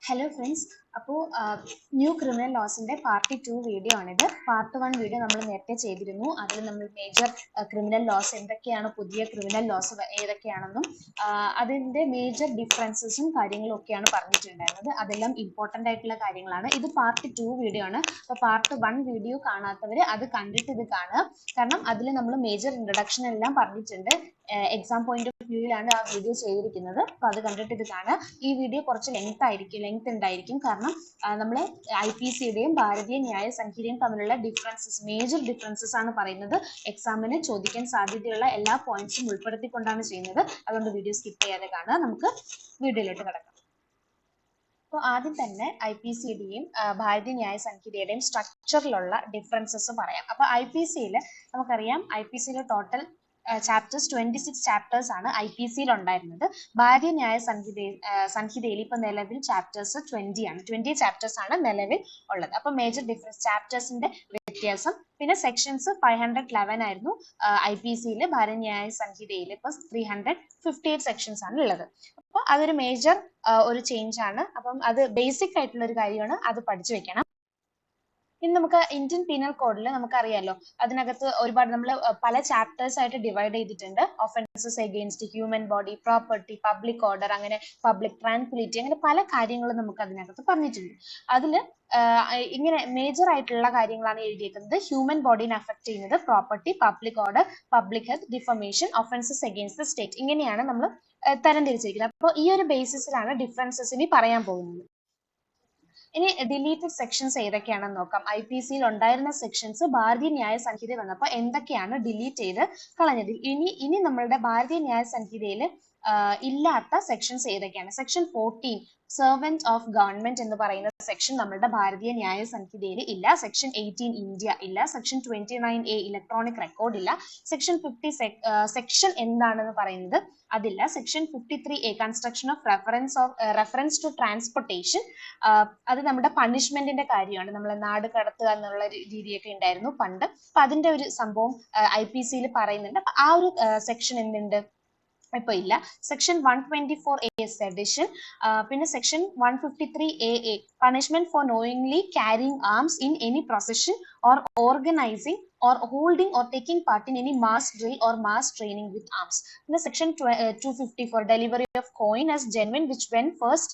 Hello friends. അപ്പോൾ new criminal ലോസിന്റെ part 2 video ആണിത്. Part 1 video നമ്മൾ നേരത്തെ ചെയ്തിരുന്നു. അതിൽ നമ്മൾ മേജർ ക്രിമിനൽ ലോസ് എന്തൊക്കെയാണ്, പുതിയ ക്രിമിനൽ ലോസ് ഏതൊക്കെയാണെന്നും അതിന്റെ മേജർ ഡിഫറൻസസും കാര്യങ്ങളും ഒക്കെയാണ് പറഞ്ഞിട്ടുണ്ടായിരുന്നത്. അതെല്ലാം ഇമ്പോർട്ടൻ്റ് ആയിട്ടുള്ള കാര്യങ്ങളാണ്. ഇത് പാർട്ട് 2 വീഡിയോ ആണ്. അപ്പോൾ പാർട്ട് 1 വീഡിയോ കാണാത്തവർ അത് കണ്ടിട്ട് ഇത് കാണുക. കാരണം അതിൽ നമ്മൾ മേജർ ഇൻട്രൊഡക്ഷൻ എല്ലാം പറഞ്ഞിട്ടുണ്ട്. എക്സാം പോയിന്റ് ഓഫ് വ്യൂയിലാണ് ആ വീഡിയോ ചെയ്തിരിക്കുന്നത്. അപ്പോൾ അത് കണ്ടിട്ട് ഇത് കാണുക. ഈ വീഡിയോ കുറച്ച് ലെങ്ത് ഉണ്ടായിരിക്കും. കാരണം നമ്മൾ IPCയുടെയും ഭാരതീയ ന്യായ സംഹിതയും തമ്മിലുള്ള ഡിഫറൻസസ്, മേജർ ഡിഫറൻസസ് ആണ് പറയുന്നത്. എക്സാമിന് ചോദിക്കാൻ സാധ്യതയുള്ള എല്ലാ പോയിന്റ്സും ഉൾപ്പെടുത്തിക്കൊണ്ടാണ് ചെയ്യുന്നത്. അതുകൊണ്ട് വീഡിയോ സ്കിപ്പ് ചെയ്യാതെ കാണുക. നമുക്ക് വീഡിയോയിലോട്ട് കിടക്കാം. അപ്പോൾ ആദ്യം തന്നെ IPCയുടെയും ഭാരതീയ ന്യായ സംഹിതയുടെയും സ്ട്രക്ചറിലുള്ള ഡിഫറൻസസ് പറയാം. അപ്പോൾ IPCയിൽ നമുക്കറിയാം, IPCയിൽ ടോട്ടൽ ചാപ്റ്റേഴ്സ് 26 ചാപ്റ്റേഴ്സ് ആണ് IPCയിൽ ഉണ്ടായിരുന്നത്. ഭാരതീയ ന്യായ സംഹിതയിൽ ഇപ്പൊ നിലവിൽ ചാപ്റ്റേഴ്സ് 20 ആണ്. 20 ചാപ്റ്റേഴ്സ് ആണ് നിലവിൽ ഉള്ളത്. അപ്പൊ മേജർ ഡിഫറൻസ് ചാപ്റ്റേഴ്സിന്റെ വ്യത്യാസം. പിന്നെ സെക്ഷൻസ് 511 ആയിരുന്നു IPCയിൽ. ഭാരതീയ ന്യായ സംഹിതയിൽ ഇപ്പൊ 358 സെക്ഷൻസ് ആണ് ഉള്ളത്. അപ്പൊ അതൊരു മേജർ ഒരു ചേഞ്ച് ആണ്. അപ്പം അത് ബേസിക് ആയിട്ടുള്ള ഒരു കാര്യമാണ്, അത് പഠിച്ചു വെക്കണം. ഇനി നമുക്ക് ഇന്ത്യൻ പീനൽ കോഡിൽ നമുക്കറിയാലോ, അതിനകത്ത് ഒരുപാട് നമ്മൾ പല ചാപ്റ്റേഴ്സ് ആയിട്ട് ഡിവൈഡ് ചെയ്തിട്ടുണ്ട്. Offences against human body, property, public order, അങ്ങനെ പബ്ലിക് ട്രാൻക്വിലിറ്റി, അങ്ങനെ പല കാര്യങ്ങളും നമുക്ക് അതിനകത്ത് പറഞ്ഞിട്ടുണ്ട്. അതിൽ ഇങ്ങനെ മേജർ ആയിട്ടുള്ള കാര്യങ്ങളാണ് എഴുതിയേക്കുന്നത്. ഹ്യൂമൻ ബോഡിനെ അഫക്ട് ചെയ്യുന്നത് property, public order, public health, defamation, offences against the state, ഇങ്ങനെയാണ് നമ്മൾ തരംതിരിച്ചിരിക്കുന്നത്. അപ്പോൾ ഈ ഒരു ബേസിസിലാണ് ഡിഫറൻസസ് ഇനി പറയാൻ പോകുന്നത്. ഇനി ഡിലീറ്റഡ് സെക്ഷൻസ് ഏതൊക്കെയാണെന്ന് നോക്കാം. IPCയിൽ ഉണ്ടായിരുന്ന സെക്ഷൻസ് ഭാരതീയ ന്യായ സംഹിത വന്നപ്പോൾ എന്തൊക്കെയാണ് ഡിലീറ്റ് ചെയ്ത് കളഞ്ഞത്. ഇനി നമ്മളുടെ ഭാരതീയ ന്യായ സംഹിതയിൽ ഇല്ലാത്ത സെക്ഷൻസ് ഏതൊക്കെയാണ്? സെക്ഷൻ 14 സെർവന്റ് ഓഫ് ഗവൺമെന്റ് എന്ന് പറയുന്ന സെക്ഷൻ നമ്മളുടെ ഭാരതീയ ന്യായ സംഹിതയിൽ ഇല്ല. സെക്ഷൻ 18 ഇന്ത്യ ഇല്ല. സെക്ഷൻ 29A ഇലക്ട്രോണിക് റെക്കോർഡ് ഇല്ല. സെക്ഷൻ 50 സെക്ഷൻ എന്താണെന്ന് പറയുന്നത് അതില്ല. Section 53A construction of reference to transportation, അത് നമ്മുടെ പണിഷ്മെന്റിന്റെ കാര്യമാണ്. നമ്മൾ നാട് കടത്തുക എന്നുള്ള രീതിയൊക്കെ ഉണ്ടായിരുന്നു പണ്ട്. അപ്പൊ അതിന്റെ ഒരു സംഭവം IPCയിൽ പറയുന്നുണ്ട്. അപ്പൊ ആ ഒരു സെക്ഷൻ എന്തുണ്ട്, ഇപ്പൊ ഇല്ല. സെക്ഷൻ 124A സെഡിഷൻ, പിന്നെ section 153AA punishment for knowingly carrying arms in any procession or organising or holding or taking part in any mass drill or mass training with arms. പിന്നെ section 254 delivery of coin as genuine which when first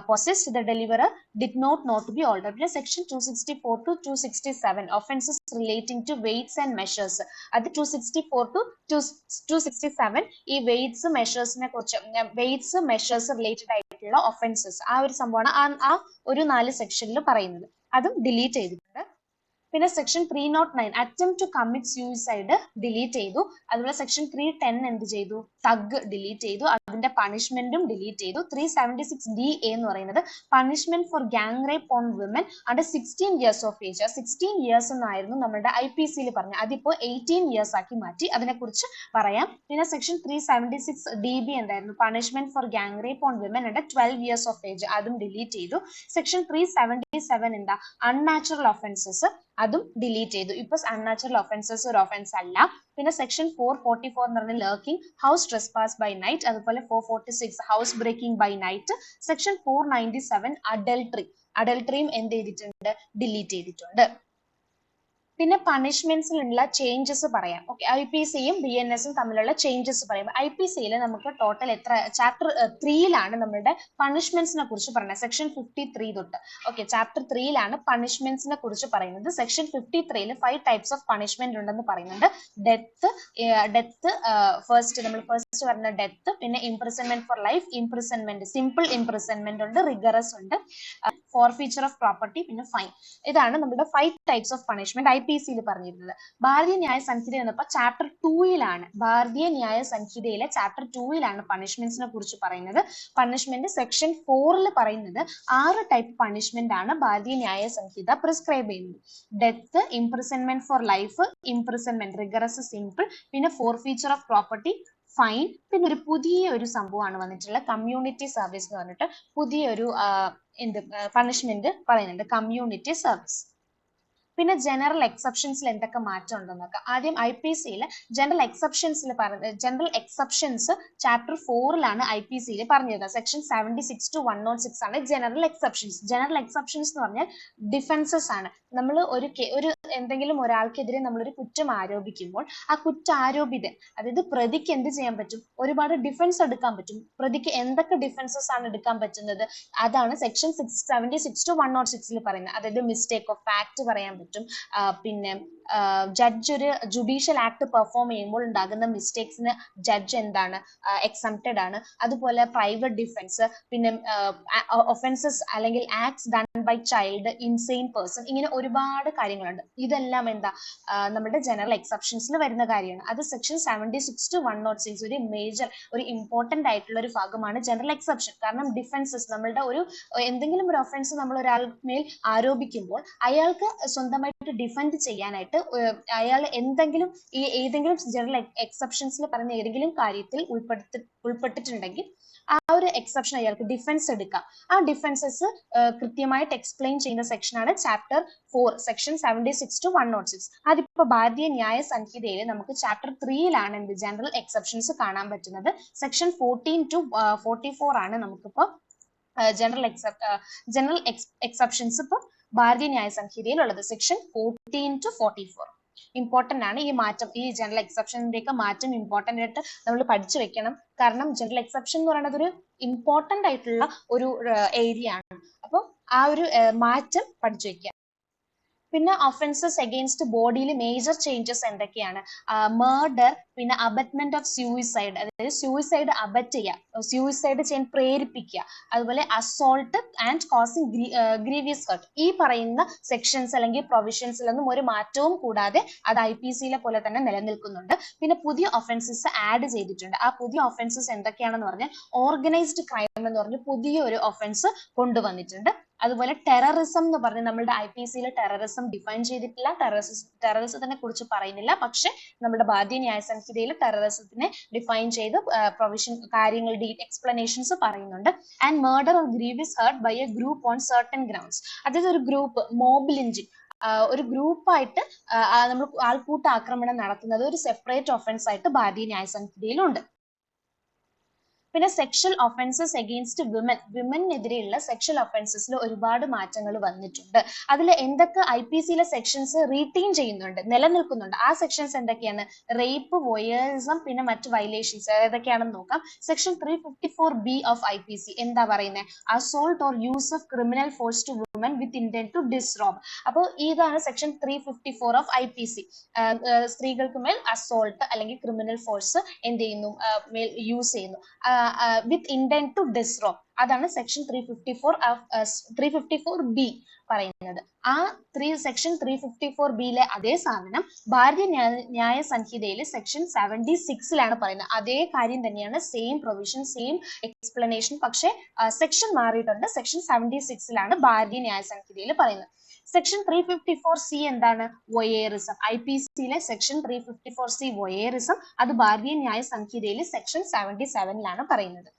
possessed the deliverer did not know to be altered. പിന്നെ section 264 to 267 offenses relating to weights and measures. അത് 264 to 267 ഈ weights measuresനെ കുറിച്ച്, weights measures related ആയിട്ടുള്ള offenses, ആ ഒരു സംഭവമാണ് ആ ഒരു 4 സെക്ഷനിൽ പറയുന്നത്. അതും ഡിലീറ്റ് ചെയ്തിട്ടുണ്ട്. പിന്നെ section 309 attempt to commit suicide delete ചെയ്തു. അതുപോലെ സെക്ഷൻ 310 എന്ത് ചെയ്തു, തഗ് ഡിലീറ്റ് ചെയ്തു. അതിന്റെ പണിഷ്മെന്റും ഡിലീറ്റ് ചെയ്തു. 376DA എന്ന് പറയുന്നത് punishment for gang rape on women under 16 years of age. 16 years എന്നായിരുന്നു നമ്മുടെ IPCയിൽ പറഞ്ഞത്. അതിപ്പോ 18 ഇയേഴ്സ് ആക്കി മാറ്റി. അതിനെക്കുറിച്ച് പറയാം. പിന്നെ സെക്ഷൻ 376DB എന്തായിരുന്നു, punishment for gang rape on women under 12 years of age, അതും ഡിലീറ്റ് ചെയ്തു. സെക്ഷൻ 377 എന്താ, അൺനാച്ചുറൽ ഒഫൻസസ്, അതും ഡിലീറ്റ് ചെയ്തു. ഇപ്പൊ അൺനാച്ചുറൽ ഒഫൻസസ് ഒരു ഒഫൻസ് അല്ല. പിന്നെ സെക്ഷൻ 444 എന്ന് പറഞ്ഞ lurking, house trespass by night, അതുപോലെ 446 house breaking by night. Section 497 അഡൽട്ടറിയും എന്ത് ചെയ്തിട്ടുണ്ട്, ഡിലീറ്റ് ചെയ്തിട്ടുണ്ട്. പിന്നെ പണിഷ്മെന്റ്സിലുള്ള ചേഞ്ചസ് പറയാം. ഓക്കെ, IPCയും BNSും തമ്മിലുള്ള ചേഞ്ചസ് പറയാം. IPCയിൽ നമുക്ക് ടോട്ടൽ എത്ര ചാപ്റ്റർ 3യിലാണ് നമ്മളുടെ പണിഷ്മെന്റ്സിനെ കുറിച്ച് പറയുന്നത്. സെക്ഷൻ 53 തൊട്ട്. ഓക്കെ, ചാപ്റ്റർ 3യിലാണ് പണിഷ്മെന്റ്സിനെ കുറിച്ച് പറയുന്നത്. സെക്ഷൻ 53ൽ 5 ടൈപ്സ് ഓഫ് പണിഷ്മെന്റ് ഉണ്ടെന്ന് പറയുന്നുണ്ട്. ഡെത്ത് ഫസ്റ്റ് പറഞ്ഞ ഡെത്ത്, പിന്നെ imprisonment four life, imprisonment, simple imprisonment ഉണ്ട്, റിഗറസ് ഉണ്ട്, ഫോർഫീച്ചർ ഓഫ് പ്രോപ്പർട്ടി, പിന്നെ ഫൈൻ. ഇതാണ് നമ്മുടെ 5 ടൈപ്സ് ഓഫ് പണിഷ്മെന്റ് IPCയിൽ പറഞ്ഞിരുന്നത്. ഭാരതീയ ന്യായ സംഹിത എന്നപ്പോ ചാപ്റ്റർ 2യിലാണ്, ഭാരതീയ ന്യായ സംഹിതയിലെ ചാപ്റ്റർ 2യിലാണ് പണിഷ്മെന്റ്സിനെ കുറിച്ച് പറയുന്നത്. പണിഷ്മെന്റ് സെക്ഷൻ 4ൽ പറയുന്നത് 6 ടൈപ്പ് പണിഷ്മെന്റ് ആണ് ഭാരതീയ ന്യായ സംഹിത പ്രിസ്ക്രൈബ് ചെയ്യുന്നത്. Death, imprisonment four life, imprisonment, rigorous, simple, പിന്നെ ഫോർഫീച്ചർ ഓഫ് പ്രോപ്പർട്ടി, ഫൈൻ. പിന്നെ ഒരു പുതിയൊരു സംഭവമാണ് വന്നിട്ടുള്ളത്, കമ്മ്യൂണിറ്റി സർവീസ് എന്ന് പറഞ്ഞിട്ട് പുതിയൊരു പണിഷ്മെന്റ് പറയുന്നുണ്ട്, കമ്മ്യൂണിറ്റി സർവീസ്. പിന്നെ ജനറൽ എക്സെപ്ഷൻസിൽ എന്തൊക്കെ മാറ്റം ഉണ്ടെന്ന് നോക്കാം. ആദ്യം IPCയിൽ ജനറൽ എക്സെപ്ഷൻസ് ചാപ്റ്റർ 4 IPCയിൽ പറഞ്ഞിരുന്നത്. സെക്ഷൻ 76 to 106 ആണ് ജനറൽ എക്സെപ്ഷൻസ്. ജനറൽ എക്സെപ്ഷൻസ് എന്ന് പറഞ്ഞാൽ ഡിഫൻസസ് ആണ്. നമ്മൾ ഒരു എന്തെങ്കിലും ഒരാൾക്കെതിരെ നമ്മളൊരു കുറ്റം ആരോപിക്കുമ്പോൾ ആ കുറ്റാരോപിതൻ, അതായത് പ്രതിക്ക് എന്ത് ചെയ്യാൻ പറ്റും? ഒരുപാട് ഡിഫൻസ് എടുക്കാൻ പറ്റും. പ്രതിക്ക് എന്തൊക്കെ ഡിഫൻസസ് ആണ് എടുക്കാൻ പറ്റുന്നത്? അതാണ് സെക്ഷൻ 76 to 106 പറയുന്നത്. അതായത് മിസ്റ്റേക്ക് ഓഫ് ഫാക്ട് പറയാൻ പറ്റും. പിന്നെ ജഡ്ജ് ഒരു ജുഡീഷ്യൽ ആക്ട് പെർഫോം ചെയ്യുമ്പോൾ ഉണ്ടാകുന്ന മിസ്റ്റേക്സിന് ജഡ്ജ് എന്താണ്? എക്സംപ്റ്റഡ് ആണ്. അതുപോലെ പ്രൈവറ്റ് ഡിഫൻസ്, പിന്നെ ഒഫൻസസ് അല്ലെങ്കിൽ acts done by child, insane person, ഇങ്ങനെ ഒരുപാട് കാര്യങ്ങളുണ്ട്. ഇതെല്ലാം എന്താ? നമ്മുടെ ജനറൽ എക്സെപ്ഷൻസിൽ വരുന്ന കാര്യമാണ്. അത് സെക്ഷൻ 76 to 106 ഒരു മേജർ, ഒരു ഇമ്പോർട്ടന്റ് ആയിട്ടുള്ള ഒരു ഭാഗമാണ് ജനറൽ എക്സെപ്ഷൻ. കാരണം ഡിഫൻസസ്, നമ്മളുടെ എന്തെങ്കിലും ഒരു ഒഫൻസ് നമ്മൾ ഒരാൾമേൽ ആരോപിക്കുമ്പോൾ അയാൾക്ക് സ്വന്തമായിട്ട് ഡിഫെൻഡ് ചെയ്യാനായിട്ട് അയാൾ ഏതെങ്കിലും ജനറൽ എക്സെപ്ഷൻസിൽ പറയുന്ന ഏതെങ്കിലും കാര്യത്തിൽ ഉൾപ്പെട്ടിട്ടുണ്ടെങ്കിൽ ആ ഒരു എക്സെപ്ഷൻ അയാൾക്ക് ഡിഫൻസ് എടുക്കാം. ആ ഡിഫൻസസ് കൃത്യമായിട്ട് എക്സ്പ്ലെയിൻ ചെയ്യുന്ന സെക്ഷനാണ് ചാപ്റ്റർ 4 സെക്ഷൻ 76 to 106. അതിപ്പോ ഭാരതീയ ന്യായ സംഹിതയിൽ നമുക്ക് ചാപ്റ്റർ 3 എന്ത് ജനറൽ എക്സെപ്ഷൻസ് കാണാൻ പറ്റുന്നത്. സെക്ഷൻ 14 to 44 ആണ് നമുക്കിപ്പോ ജനറൽ എക്സെപ്ഷൻസ് ഇപ്പൊ ഭാരതീയ ന്യായ സംഹിതയിൽ ഉള്ളത്. സെക്ഷൻ 14 to 44 ഇമ്പോർട്ടന്റ് ആണ്. ഈ മാറ്റം, ഈ ജനറൽ എക്സെപ്ഷന്റെ ഒക്കെ മാറ്റം ഇമ്പോർട്ടന്റ് ആയിട്ട് നമ്മൾ പഠിച്ചു വെക്കണം. കാരണം ജനറൽ എക്സെപ്ഷൻ എന്ന് പറയുന്നത് ഒരു ഇമ്പോർട്ടന്റ് ആയിട്ടുള്ള ഒരു ഏരിയ ആണ്. അപ്പൊ ആ ഒരു മാറ്റം പഠിച്ചു വെക്കുക. പിന്നെ ഒഫൻസസ് അഗെയിൻസ്റ്റ് ബോഡിയിൽ മേജർ ചേഞ്ചസ് എന്തൊക്കെയാണ്? മർഡർ, പിന്നെ അബറ്റ്മെന്റ് ഓഫ് സൂയിസൈഡ്, അതായത് സൂയിസൈഡ് അബറ്റ് ചെയ്യുക, സൂയിസൈഡ് ചെയ്യാൻ പ്രേരിപ്പിക്കുക, അതുപോലെ assault and causing grievous hurt. ഈ പറയുന്ന സെക്ഷൻസ് അല്ലെങ്കിൽ പ്രൊവിഷൻസിലൊന്നും ഒരു മാറ്റവും കൂടാതെ അത് IPCയിലെ പോലെ തന്നെ നിലനിൽക്കുന്നുണ്ട്. പിന്നെ പുതിയ ഒഫൻസസ് ആഡ് ചെയ്തിട്ടുണ്ട്. ആ പുതിയ ഒഫൻസസ് എന്തൊക്കെയാണെന്ന് പറഞ്ഞാൽ ഓർഗനൈസ്ഡ് ക്രൈം എന്ന് പറഞ്ഞ് പുതിയൊരു ഒഫൻസ് കൊണ്ടുവന്നിട്ടുണ്ട്. അതുപോലെ ടെററിസം എന്ന് പറഞ്ഞ് നമ്മളുടെ IPCയിലെ ടെററിസം ഡിഫൈൻ ചെയ്തിട്ടില്ല, ടെററിസത്തിനെ കുറിച്ച് പറയുന്നില്ല. പക്ഷെ നമ്മുടെ ഭാരതീയ ന്യായ സംഹിതയിൽ ടെററിസത്തിനെ ഡിഫൈൻ ചെയ്ത് പ്രൊവിഷൻ കാര്യങ്ങളുടെ എക്സ്പ്ലനേഷൻസ് പറയുന്നുണ്ട്. And murder or grievous hurt by a group on certain grounds, അതായത് ഒരു ഗ്രൂപ്പ്, മോബ് ലിഞ്ചിങ്, ഒരു ഗ്രൂപ്പായിട്ട് നമ്മൾ ആൾക്കൂട്ട ആക്രമണം നടത്തുന്നത് ഒരു സെപ്പറേറ്റ് ഒഫൻസ് ആയിട്ട് ഭാരതീയ ന്യായ സംഹിതയിലുണ്ട്. പിന്നെ സെക്ഷൽ ഒഫൻസസ് അഗെയിൻസ്റ്റ് വിമനെതിരെയുള്ള സെക്ഷൽ ഒഫൻസസിൽ ഒരുപാട് മാറ്റങ്ങൾ വന്നിട്ടുണ്ട്. അതിൽ എന്തൊക്കെ IPCയിലെ സെക്ഷൻസ് റീറ്റെയിൻ ചെയ്യുന്നുണ്ട്, നിലനിൽക്കുന്നുണ്ട്, ആ സെക്ഷൻസ് എന്തൊക്കെയാണ്? റേപ്പ്, വോയേറിസം, പിന്നെ മറ്റ് വയലേഷൻസ് ഏതൊക്കെയാണെന്ന് നോക്കാം. സെക്ഷൻ 354B ഓഫ് IPC എന്താ പറയുന്നത്? Assault or use of criminal force to woman with intent to disrobe. അപ്പോൾ ഇതാണ് സെക്ഷൻ 354 ഓഫ് IPC. സ്ത്രീകൾക്ക് മേൽ അസോൾട്ട് അല്ലെങ്കിൽ ക്രിമിനൽ ഫോഴ്സ് എന്ത് ചെയ്യുന്നു? യൂസ് ചെയ്യുന്നു with intent to disrobe. അതാണ് സെക്ഷൻ 354B പറയുന്നത്. ആ സെക്ഷൻ 354Bയിലെ അതേ സാധനം ഭാരതീയ ന്യായ സംഹിതയിലെ സെക്ഷൻ 76 പറയുന്നത്. അതേ കാര്യം തന്നെയാണ്, സെയിം പ്രൊവിഷൻ, സെയിം എക്സ്പ്ലനേഷൻ, പക്ഷെ സെക്ഷൻ മാറിയിട്ടുണ്ട്. സെക്ഷൻ 76 ഭാരതീയ ന്യായ സംഹിതയിൽ പറയുന്നത്. സെക്ഷൻ 354C എന്താണ്? വൊയേറിസം. IPCയിലെ സെക്ഷൻ 354C വൊയേറിസം, അത് ഭാരതീയ ന്യായ സംഹിതയിലെ സെക്ഷൻ 77 പറയുന്നത്.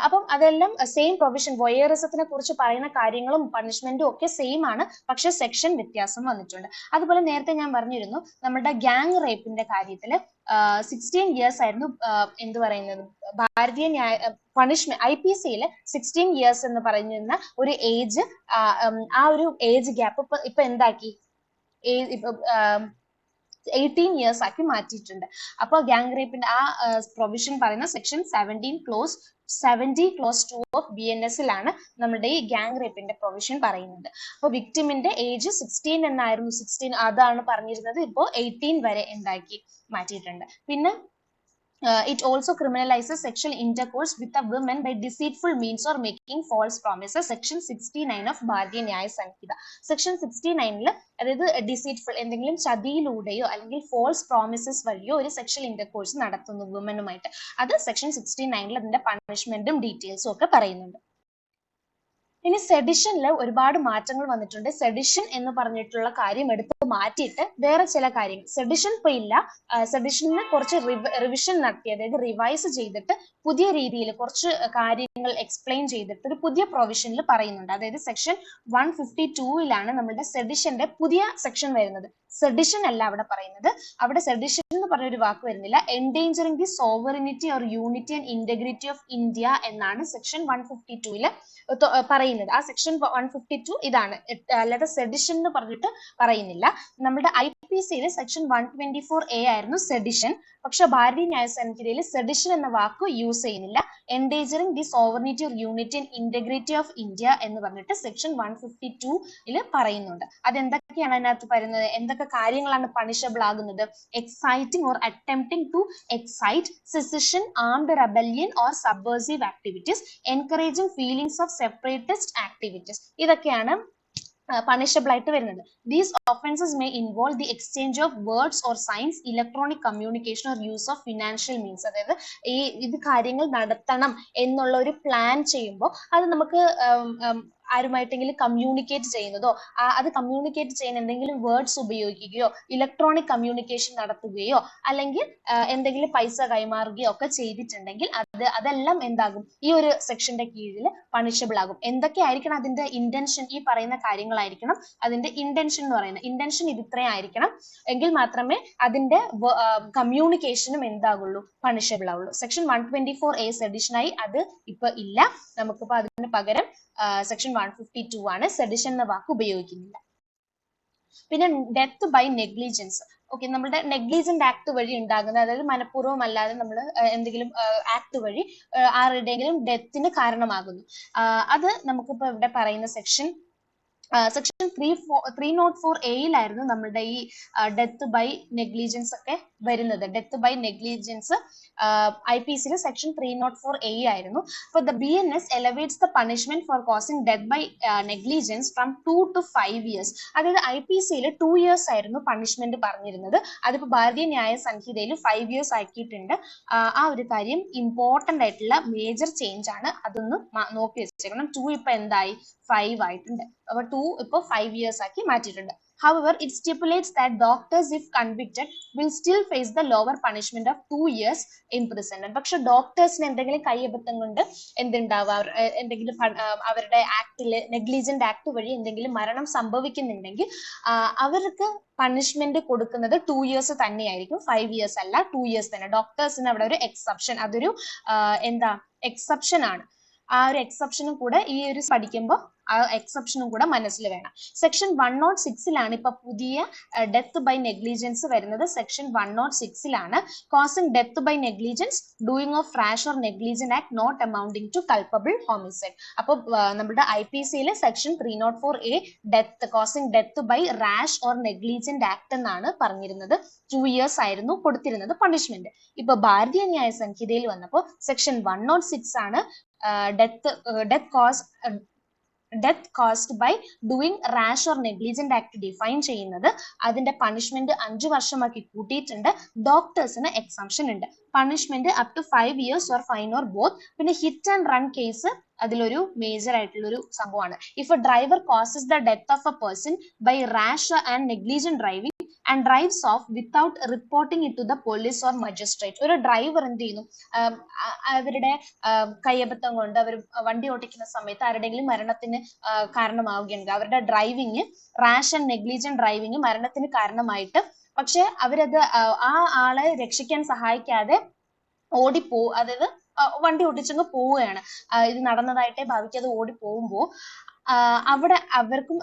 അപ്പം അതെല്ലാം സെയിം പ്രൊവിഷൻ. വൊയേറിസത്തിനെ കുറിച്ച് പറയുന്ന കാര്യങ്ങളും പണിഷ്മെന്റും ഒക്കെ സെയിം ആണ്, പക്ഷെ സെക്ഷൻ വ്യത്യാസം വന്നിട്ടുണ്ട്. അതുപോലെ നേരത്തെ ഞാൻ പറഞ്ഞിരുന്നു നമ്മുടെ ഗ്യാങ് റേപ്പിന്റെ കാര്യത്തിൽ 16 years ആയിരുന്നു എന്ത് പറയുന്നത് ഭാരതീയ ന്യായ പണിഷ്മെന്റ്. IPCയില് 16 years എന്ന് പറയുന്ന ഒരു ഏജ്, ആ ഒരു ഏജ് ഗ്യാപ്പ് ഇപ്പൊ എന്താക്കി? 18 years ആക്കി മാറ്റിയിട്ടുണ്ട്. അപ്പൊ ഗ്യാങ് റേപ്പിന്റെ ആ പ്രൊവിഷൻ പറയുന്ന സെക്ഷൻ 70 clause 2 ഓഫ് BNSലാണ് നമ്മുടെ ഈ ഗ്യാങ് റേപ്പിന്റെ പ്രൊവിഷൻ പറയുന്നത്. അപ്പൊ വിക്ടിമിന്റെ ഏജ് 16 എന്നായിരുന്നു, 16 അതാണ് പറഞ്ഞിരുന്നത്, ഇപ്പോ 18 വരെ എന്താക്കി മാറ്റിയിട്ടുണ്ട്. പിന്നെ it also criminalizes sexual intercourse with a woman by deceitful means or making false promises. Section 69 of ഭാരതീയ ന്യായ സംഹിത. സെക്ഷൻ 69 അതായത് ഡിസീറ്റ്ഫുൾ, എന്തെങ്കിലും ചതിയിലൂടെയോ അല്ലെങ്കിൽ ഫോൾസ് പ്രോമിസസ് വഴിയോ ഒരു സെക്ഷൽ ഇന്റർകോഴ്സ് നടത്തുന്നു വുമനുമായിട്ട്, അത് സെക്ഷൻ 69 അതിന്റെ പണിഷ്മെന്റും ഡീറ്റെയിൽസും ഒക്കെ പറയുന്നുണ്ട്. ഇനി സെഡിഷനിൽ ഒരുപാട് മാറ്റങ്ങൾ വന്നിട്ടുണ്ട്. സെഡിഷൻ എന്ന് പറഞ്ഞിട്ടുള്ള കാര്യം എടുത്ത് മാറ്റിയിട്ട് വേറെ ചില കാര്യങ്ങൾ, സെഡിഷൻ ഇപ്പൊ ഇല്ല, സെഡിഷനിൽ കുറച്ച് റിവിഷൻ നടത്തി, അതായത് റിവൈസ് ചെയ്തിട്ട് പുതിയ രീതിയിൽ കുറച്ച് കാര്യങ്ങൾ എക്സ്പ്ലെയിൻ ചെയ്തിട്ട് ഒരു പുതിയ പ്രൊവിഷനിൽ പറയുന്നുണ്ട്. അതായത് സെക്ഷൻ 152 നമ്മുടെ സെഡിഷന്റെ പുതിയ സെക്ഷൻ വരുന്നത്. സെഡിഷൻ അല്ല അവിടെ പറയുന്നത്, അവിടെ സെഡിഷൻ എന്ന് പറഞ്ഞൊരു വാക്ക് വരുന്നില്ല. Endangering the sovereignty or unity and integrity of India എന്നാണ് സെക്ഷൻ 152 പറയുന്നത്. ആ സെക്ഷൻ 152 ഇതാണ്, അല്ലാതെ സെഡിഷൻ എന്ന് പറഞ്ഞിട്ട് പറയുന്നില്ല. നമ്മുടെ IPC സെക്ഷൻ 124A ആയിരുന്നു സെഡിഷൻ. പക്ഷെ ഭാരതീയ ന്യായ സംഹിതയിൽ സെഡിഷൻ എന്ന വാക്ക് യൂസ് ചെയ്യുന്നില്ല. Endangering the sovereignty or unity and integrity of India എന്ന് പറഞ്ഞിട്ട് സെക്ഷൻ 152 പറയുന്നുണ്ട്. അതെന്തൊക്കെയാണ് അതിനകത്ത് പറയുന്നത്, എന്തൊക്കെ കാര്യങ്ങളാണ് പണിഷബിൾ ആകുന്നത്? Exciting or attempting to excite secession, armed rebellion or subversive activities, encouraging feelings of separatist activities, ഇതൊക്കെയാണ് പണിഷബിൾ ആയിട്ട് വരുന്നത്. These offences may involve the exchange of words or signs, electronic communication or use of financial means. അതായത് ഇത് കാര്യങ്ങൾ നടത്തണം എന്നുള്ള ഒരു plan ചെയ്യുമ്പോൾ അത് നമുക്ക് ആരുമായിട്ടെങ്കിലും കമ്മ്യൂണിക്കേറ്റ് ചെയ്യുന്നതോ അത് കമ്മ്യൂണിക്കേറ്റ് ചെയ്യുന്ന എന്തെങ്കിലും വേർഡ്സ് ഉപയോഗിക്കുകയോ ഇലക്ട്രോണിക് കമ്മ്യൂണിക്കേഷൻ നടത്തുകയോ അല്ലെങ്കിൽ എന്തെങ്കിലും പൈസ കൈമാറുകയോ ഒക്കെ ചെയ്തിട്ടുണ്ടെങ്കിൽ അതെല്ലാം എന്താകും, ഈ ഒരു സെക്ഷന്റെ കീഴിൽ പണിഷബിൾ ആകും. എന്തൊക്കെയായിരിക്കണം അതിന്റെ ഇന്റൻഷൻ? ഈ പറയുന്ന കാര്യങ്ങളായിരിക്കണം അതിന്റെ ഇന്റൻഷൻ എന്ന് പറയുന്നത്. ഇന്റൻഷൻ ഇത് ഇത്രയും ആയിരിക്കണം, എങ്കിൽ മാത്രമേ അതിന്റെ കമ്മ്യൂണിക്കേഷനും എന്താകുള്ളൂ, പണിഷബിൾ ആവുള്ളൂ. സെക്ഷൻ 124A സെഡിഷനായി അത് ഇപ്പൊ ഇല്ല. നമുക്കിപ്പോ അതിന് പകരം സെക്ഷൻ 152 ആണ്. സെഡിഷൻ എന്ന വാക്ക് ഉപയോഗിക്കുന്നില്ല. പിന്നെ ഡെത്ത് ബൈ നെഗ്ലിജൻസ്. ഓക്കെ, നമ്മുടെ നെഗ്ലിജന്റ് ആക്ട് വഴി ഉണ്ടാകുന്ന, അതായത് മനഃപൂർവ്വം അല്ലാതെ നമ്മൾ എന്തെങ്കിലും ആക്ട് വഴി ആരുടെയെങ്കിലും ഡെത്തിന് കാരണമാകുന്നു. അത് നമുക്കിപ്പോ ഇവിടെ പറയുന്ന സെക്ഷൻ 304A നമ്മളുടെ ഈ ഡെത്ത് ബൈ നെഗ്ലിജൻസ് ഒക്കെ വരുന്നത്. Death by negligence IPC section 304A ആയിരുന്നു. അപ്പോൾ the BNS elevates the punishment for causing death by negligence from 2 to 5 years. അതായത് IPC 2 years ആയിരുന്നു പണിഷ്മെന്റ് പറഞ്ഞിരുന്നത്. അതിപ്പോ ഭാരതീയ ന്യായ സംഹിതയിൽ 5 years ആക്കിയിട്ടുണ്ട്. ആ ഒരു കാര്യം ഇമ്പോർട്ടന്റ് ആയിട്ടുള്ള മേജർ ചേഞ്ച് ആണ്. അതൊന്ന് നോക്കി വെച്ചേക്കണം. 2 ഇപ്പൊ എന്തായി, 5 ആയിട്ടുണ്ട്. അപ്പൊ 2 ഇപ്പൊ 5 years ആക്കി മാറ്റിയിട്ടുണ്ട്. However, it stipulates that doctors, if convicted, will still face the lower punishment of 2 years imprisonment. പക്ഷെ ഡോക്ടേഴ്സിന് എന്തെങ്കിലും കയ്യബദ്ധം കൊണ്ട് എന്തുണ്ടാവുക, എന്തെങ്കിലും അവരുടെ ആക്ടില് നെഗ്ലിജന്റ് ആക്ട് വഴി എന്തെങ്കിലും മരണം സംഭവിക്കുന്നുണ്ടെങ്കിൽ അവർക്ക് പണിഷ്മെന്റ് കൊടുക്കുന്നത് 2 years തന്നെയായിരിക്കും, 5 years അല്ല, 2 years തന്നെ. ഡോക്ടേഴ്സിന് അവിടെ ഒരു എക്സെപ്ഷൻ, അതൊരു എക്സെപ്ഷൻ ആണ്. ആ ഒരു എക്സെപ്ഷനും കൂടെ ഈ ഒരു പഠിക്കുമ്പോൾ ആ എക്സെപ്ഷനും കൂടെ മനസ്സിൽ വേണം. സെക്ഷൻ 106 ഇപ്പൊ പുതിയ ഡെത്ത് ബൈ നെഗ്ലിജൻസ് വരുന്നത്. Section 106 causing death by negligence, doing of rash or negligent act not amounting to culpable homicide. അപ്പോൾ നമ്മുടെ IPC section 304A death, causing death by rash or negligent act എന്നാണ് പറഞ്ഞിരുന്നത്. 2 years ആയിരുന്നു കൊടുത്തിരുന്നത് punishment. ഇപ്പൊ ഭാരതീയ ന്യായ സംഹിതയിൽ വന്നപ്പോൾ section 106 death caused by doing rash or negligent act define ചെയ്യുന്നത്. അതിന്റെ പണിഷ്മെന്റ് 5 വർഷമാക്കി കൂട്ടിയിട്ടുണ്ട്. ഡോക്ടേഴ്സിന് എക്സംഷൻ ഉണ്ട്. Punishment up to 5 years or fine or both. പിന്നെ ഹിറ്റ് ആൻഡ് റൺ കേസ് അതിലൊരു മേജർ ആയിട്ടുള്ള ഒരു സംഭവമാണ്. If a driver causes the death of a person by rash and negligent driving and drives off without reporting it to the police or magistrate. ഒരു driver എന്ത് ചെയ്യുന്നു, അവരുടെ കയ്യബദ്ധം കൊണ്ട് അവർ വണ്ടി ഓടിക്കുന്ന സമയത്ത് ആരുടെയെങ്കിലും മരണത്തിന് കാരണമാവുകയാണെങ്കിൽ, അവരുടെ driving rash and negligent driving മരണത്തിന് കാരണമായിട്ട്, പക്ഷെ അവരത് ആ ആളെ രക്ഷിക്കാൻ സഹായിക്കാതെ അതായത് വണ്ടി ഓടിച്ചങ്ങ് പോവുകയാണ്, ഇത് നടന്നതായിട്ടേ ഭാവിക്കാതെ ഓടി പോകുമ്പോൾ അവിടെ അവർക്കും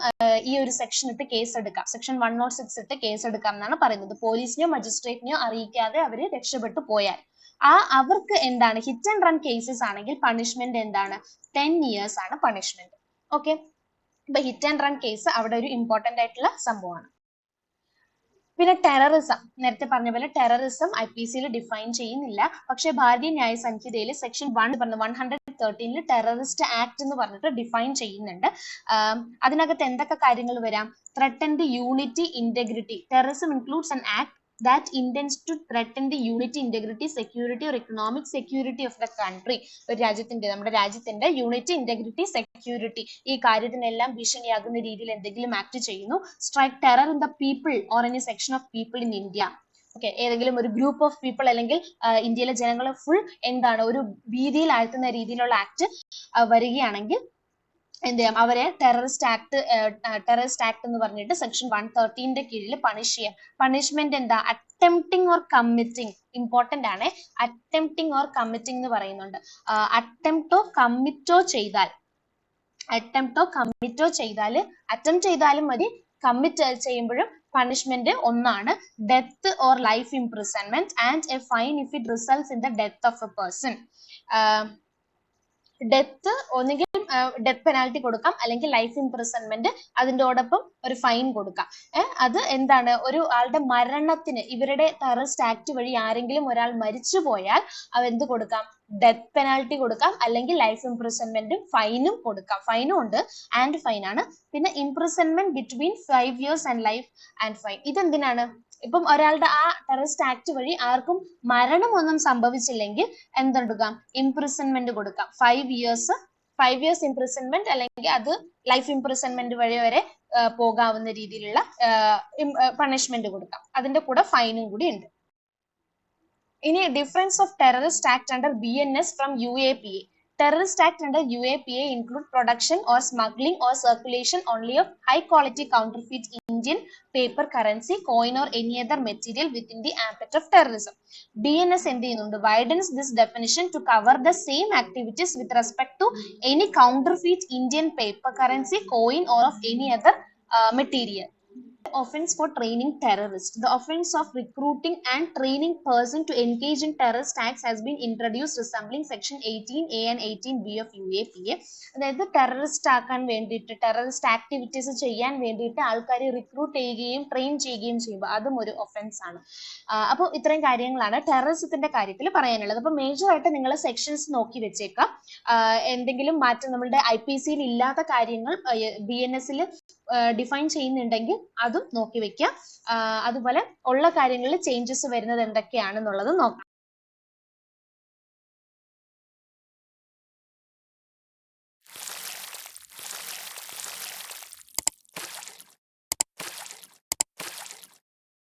ഈ ഒരു സെക്ഷൻ ഇട്ട് കേസ് എടുക്കാം. സെക്ഷൻ 106 ഇട്ട് കേസ് എടുക്കാം എന്നാണ് പറയുന്നത്. പോലീസിനെയോ മജിസ്ട്രേറ്റിനെയോ അറിയിക്കാതെ അവര് രക്ഷപ്പെട്ടു പോയാൽ അവർക്ക് എന്താണ്, ഹിറ്റ് ആൻഡ് റൺ കേസസ് ആണെങ്കിൽ പണിഷ്മെന്റ് എന്താണ്, 10 years ആണ് പണിഷ്മെന്റ്. ഓക്കെ, ഇപ്പൊ ഹിറ്റ് ആൻഡ് റൺ കേസ് അവിടെ ഒരു ഇമ്പോർട്ടന്റ് ആയിട്ടുള്ള സംഭവമാണ്. പിന്നെ ടെററിസം, നേരത്തെ പറഞ്ഞ പോലെ ടെററിസം IPC ഡിഫൈൻ ചെയ്യുന്നില്ല. പക്ഷെ ഭാരതീയ ന്യായ സംഹിതയിൽ സെക്ഷൻ 113 ടെററിസ്റ്റ് ആക്ട് എന്ന് പറഞ്ഞിട്ട് ഡിഫൈൻ ചെയ്യുന്നുണ്ട്. അതിനകത്ത് എന്തൊക്കെ കാര്യങ്ങൾ വരാം? Threaten the unity, integrity. Terrorism includes an act that intends to threaten the unity, integrity, security or economic security of the country. ഒരു രാജ്യത്തിന്റെ, നമ്മുടെ രാജ്യത്തിന്റെ യൂണിറ്റി, ഇന്റഗ്രിറ്റി, സെക്യൂരിറ്റി, ഈ കാര്യത്തിനെല്ലാം ഭീഷണിയാകുന്ന രീതിയിൽ എന്തെങ്കിലും ആക്ട് ചെയ്യുന്നു. Strike terror in the people or any section of people in India. Okay, ഏതെങ്കിലും ഒരു ഗ്രൂപ്പ് ഓഫ് പീപ്പിൾ അല്ലെങ്കിൽ ഇന്ത്യയിലെ ജനങ്ങളെ ഫുൾ എന്താണ് ഒരു ഭീതിയിൽ ആഴ്ത്തുന്ന രീതിയിലുള്ള ആക്ട് വരികയാണെങ്കിൽ എന്ത് ചെയ്യാം, അവരെ ടെററിസ്റ്റ് ആക്ട് എന്ന് പറഞ്ഞിട്ട് സെക്ഷൻ 113 കീഴിൽ പണിഷ് ചെയ്യാം. പണിഷ്മെന്റ് എന്താ? Attempting or committing. ഇമ്പോർട്ടന്റ് ആണ്, അറ്റംപ്റ്റിംഗ് ഓർ കമ്മിറ്റിംഗ് എന്ന് പറയുന്നുണ്ട്. അറ്റംപ്റ്റോ കമ്മിറ്റോ ചെയ്താൽ, അറ്റംപ്റ്റ് ചെയ്താലും മതി, കമ്മിറ്റ് ചെയ്യുമ്പോഴും പണിഷ്മെന്റ് ഒന്നാണ്, death or life imprisonment and A fine if it results in the death of a person. Death ഒന്നുകിൽ ഡെത്ത് പെനാൽറ്റി കൊടുക്കാം, അല്ലെങ്കിൽ ലൈഫ് ഇംപ്രിസൺമെന്റ്, അതിൻ്റെയോടൊപ്പം ഒരു ഫൈൻ കൊടുക്കാം. അത് എന്താണ്, ഒരു ആളുടെ മരണത്തിന് ഇവരുടെ ടെററിസ്റ്റ് ആക്ട് വഴി ആരെങ്കിലും ഒരാൾ മരിച്ചു പോയാൽ എന്ത് കൊടുക്കാം? ഡെത്ത് പെനാൽറ്റി കൊടുക്കാം, അല്ലെങ്കിൽ ലൈഫ് ഇംപ്രിസൺമെന്റും ഫൈനും കൊടുക്കാം. ഫൈനും ഉണ്ട്, ആൻഡ് ഫൈൻ ആണ്. പിന്നെ imprisonment between 5 years and life and fine. ഇതെന്തിനാണ്? ഇപ്പം ഒരാളുടെ ആ ടെററിസ്റ്റ് ആക്ട് വഴി ആർക്കും മരണമൊന്നും സംഭവിച്ചില്ലെങ്കിൽ എന്തെടുക്കാം? ഇംപ്രിസൺമെന്റ് കൊടുക്കാം. 5 years ഇംപ്രിസൺമെന്റ്, അല്ലെങ്കിൽ അത് ലൈഫ് ഇംപ്രിസൺമെന്റ് വരെ പോകാവുന്ന രീതിയിലുള്ള പണിഷ്മെന്റ് കൊടുക്കാം. അതിന്റെ കൂടെ ഫൈനും കൂടി ഉണ്ട്. ഇനി difference of terrorist act under BNS from UAPA. Terrorist Act under UAPA include production or smuggling or circulation only of high quality counterfeit Indian paper currency, coin or any other material within the ambit of terrorism. BNS എന്ത് ചെയ്യുന്നുണ്ട്? Widens this definition to cover the same activities with respect to any counterfeit Indian paper currency, coin or of any other material. Offense for training terrorists. The offense of recruiting and training person to engage in terrorist acts has been introduced, resembling section 18A and 18B of UAPA. അതായത് terrorist ആക്കാൻ വേണ്ടിയിട്ട്, terrorist activities ചെയ്യാൻ വേണ്ടിയിട്ട് ആൾക്കാരെ recruit ചെയ്യുകയും train ചെയ്യുകയും ചെയ്യുമ്പോൾ അതും ഒരു ഒഫൻസ് ആണ്. അപ്പോൾ ഇത്രയും കാര്യങ്ങളാണ് ടെററിസത്തിന്റെ കാര്യത്തിൽ പറയാനുള്ളത്. അപ്പോൾ മേജർ ആയിട്ട് നിങ്ങൾ സെക്ഷൻസ് നോക്കി വെച്ചേക്കാം. എന്തെങ്കിലും മാറ്റം നമ്മളുടെ IPC ഇല്ലാത്ത കാര്യങ്ങൾ BNS ഡിഫൈൻ ചെയ്യുന്നുണ്ടെങ്കിൽ അതും നോക്കി വെക്കുക. അതുപോലെ ഉള്ള കാര്യങ്ങളിൽ ചേഞ്ചസ് വരുന്നത് എന്തൊക്കെയാണെന്നുള്ളത് നോക്കാം.